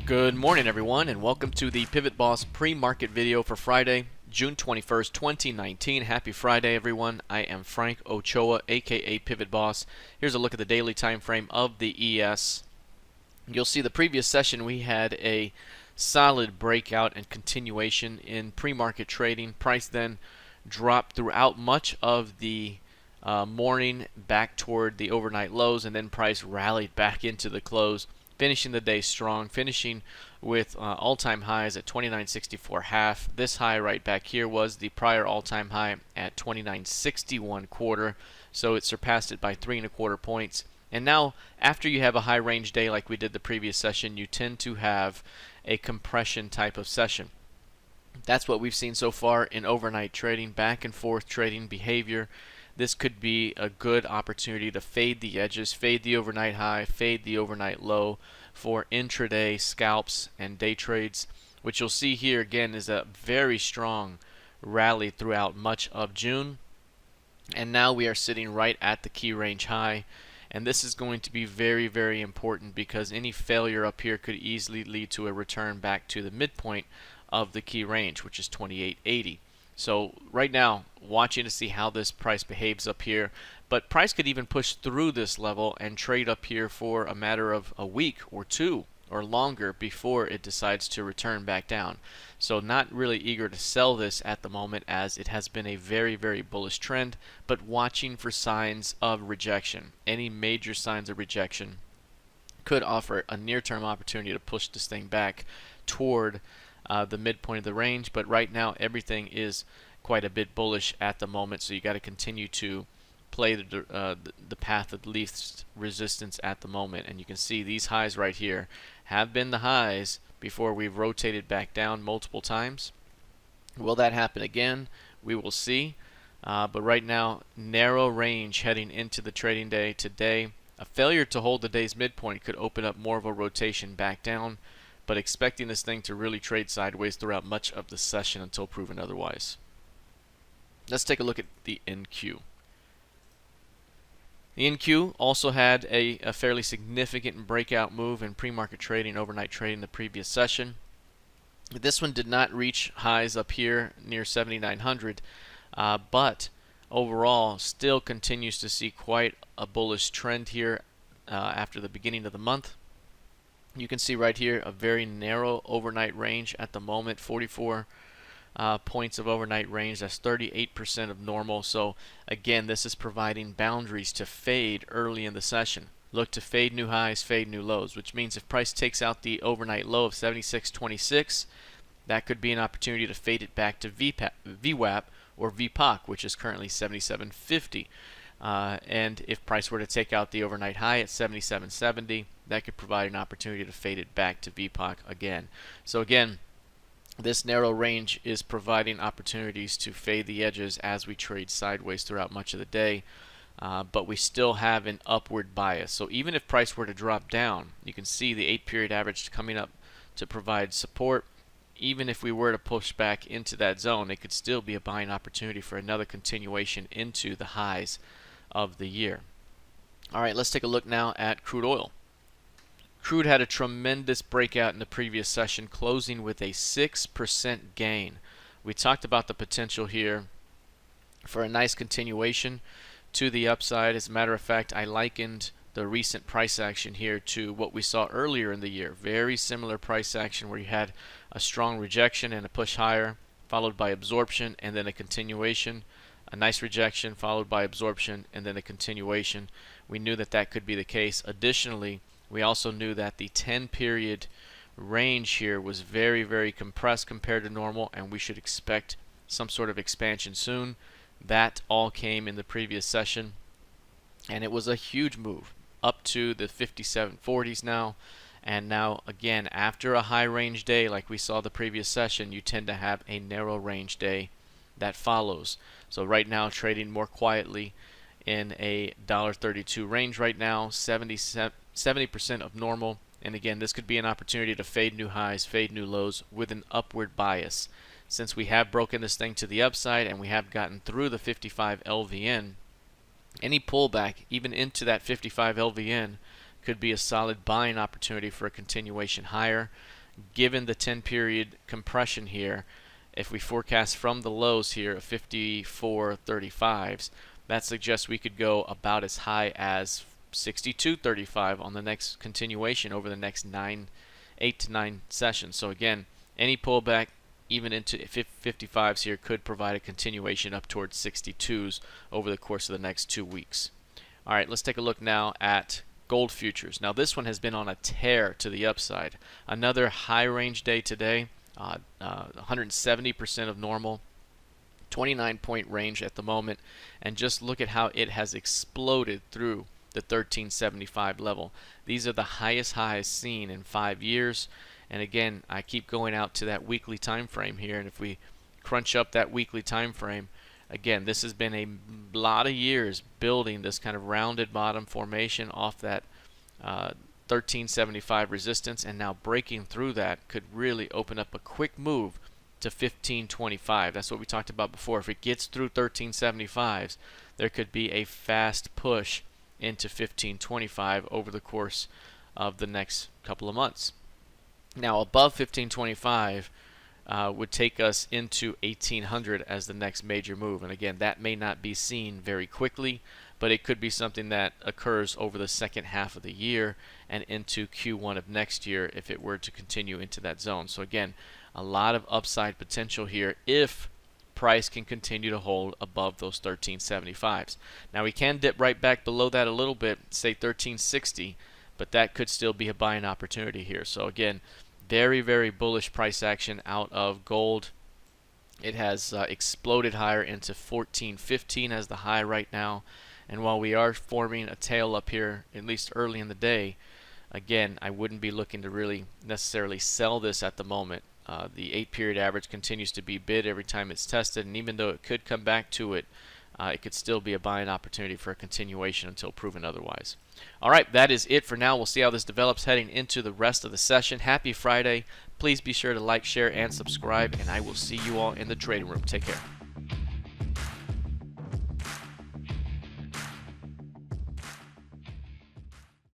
Good morning, everyone, and welcome to the PivotBoss pre-market video for Friday, June 21st, 2019. Happy Friday, everyone. I am Frank Ochoa, aka PivotBoss. Here's a look at the daily time frame of the ES. You'll see the previous session we had a solid breakout and continuation in pre-market trading. Price then dropped throughout much of the morning back toward the overnight lows, and then price rallied back into the close, finishing the day strong, finishing with all-time highs at 29.64 half. This high right back here was the prior all-time high at 29.61 quarter, so it surpassed it by 3.25 points. And now, after you have a high range day like we did the previous session, you tend to have a compression type of session. That's what we've seen so far in overnight trading, back and forth trading behavior. This could be a good opportunity to fade the edges, fade the overnight high, fade the overnight low for intraday scalps and day trades, which you'll see here again is a very strong rally throughout much of June. And now we are sitting right at the key range high. And this is going to be very, very important because any failure up here could easily lead to a return back to the midpoint of the key range, which is 28.80. So right now, watching to see how this price behaves up here, but price could even push through this level and trade up here for a matter of a week or two or longer before it decides to return back down. So not really eager to sell this at the moment, as it has been a very, very bullish trend, but watching for signs of rejection. Any major signs of rejection could offer a near-term opportunity to push this thing back toward the midpoint of the range, but right now everything is quite a bit bullish at the moment, so you got to continue to play the path of least resistance at the moment. And you can see these highs right here have been the highs before we've rotated back down multiple times. Will that happen again? We will see. But right now, narrow range heading into the trading day today. A failure to hold the day's midpoint could open up more of a rotation back down, but expecting this thing to really trade sideways throughout much of the session until proven otherwise. Let's take a look at the NQ. The NQ also had a fairly significant breakout move in pre-market trading, overnight trading the previous session. This one did not reach highs up here near 7,900, but overall still continues to see quite a bullish trend here after the beginning of the month. You can see right here a very narrow overnight range at the moment, 44 points of overnight range. That's 38% of normal. So again, this is providing boundaries to fade early in the session. Look to fade new highs, fade new lows, which means if price takes out the overnight low of 76.26, that could be an opportunity to fade it back to VWAP or VPOC, which is currently 77.50. And if price were to take out the overnight high at 77.70, that could provide an opportunity to fade it back to VPOC again. So again, this narrow range is providing opportunities to fade the edges as we trade sideways throughout much of the day, but we still have an upward bias. So even if price were to drop down, you can see the 8-period average coming up to provide support. Even if we were to push back into that zone, it could still be a buying opportunity for another continuation into the highs of the year. All right, let's take a look now at crude oil. Crude had a tremendous breakout in the previous session, closing with a 6% gain. We talked about the potential here for a nice continuation to the upside. As a matter of fact, I likened the recent price action here to what we saw earlier in the year. Very similar price action where you had a strong rejection and a push higher, followed by absorption and then a continuation. A nice rejection followed by absorption and then a continuation. We knew that that could be the case. Additionally, we also knew that the 10-period range here was very, very compressed compared to normal, and we should expect some sort of expansion soon. That all came in the previous session, and it was a huge move up to the 57.40s now. And now again, after a high range day like we saw the previous session, you tend to have a narrow range day that follows. So right now, trading more quietly in a $1.32 range right now, 70% of normal. And again, this could be an opportunity to fade new highs, fade new lows with an upward bias. Since we have broken this thing to the upside and we have gotten through the 55 LVN, any pullback even into that 55 LVN could be a solid buying opportunity for a continuation higher. Given the 10-period compression here, if we forecast from the lows here of 54.35s, that suggests we could go about as high as 62.35 on the next continuation over the next 8 to 9 sessions. So again, any pullback even into 55s here could provide a continuation up towards 62s over the course of the next 2 weeks. All right, let's take a look now at gold futures. Now this one has been on a tear to the upside. Another high range day today, 170% of normal, 29-point range at the moment, and just look at how it has exploded through the 1375 level. These are the highest highs seen in 5 years. And again, I keep going out to that weekly time frame here, and if we crunch up that weekly time frame, again, this has been a lot of years building this kind of rounded bottom formation off that 1375 resistance, and now breaking through that could really open up a quick move to 1525. That's what we talked about before. If it gets through 1375s, there could be a fast push into 1525 over the course of the next couple of months. Now above 1525 would take us into 1800 as the next major move, and again, that may not be seen very quickly, but it could be something that occurs over the second half of the year and into Q1 of next year if it were to continue into that zone. So again, a lot of upside potential here if price can continue to hold above those 1375s. Now we can dip right back below that a little bit, say 1360, but that could still be a buying opportunity here. So again, very, very bullish price action out of gold. It has exploded higher into 1415 as the high right now. And while we are forming a tail up here, at least early in the day, again, I wouldn't be looking to really necessarily sell this at the moment. The 8-period average continues to be bid every time it's tested, and even though it could come back to it, it could still be a buying opportunity for a continuation until proven otherwise. All right, that is it for now. We'll see how this develops heading into the rest of the session. Happy Friday. Please be sure to like, share, and subscribe, and I will see you all in the trading room. Take care.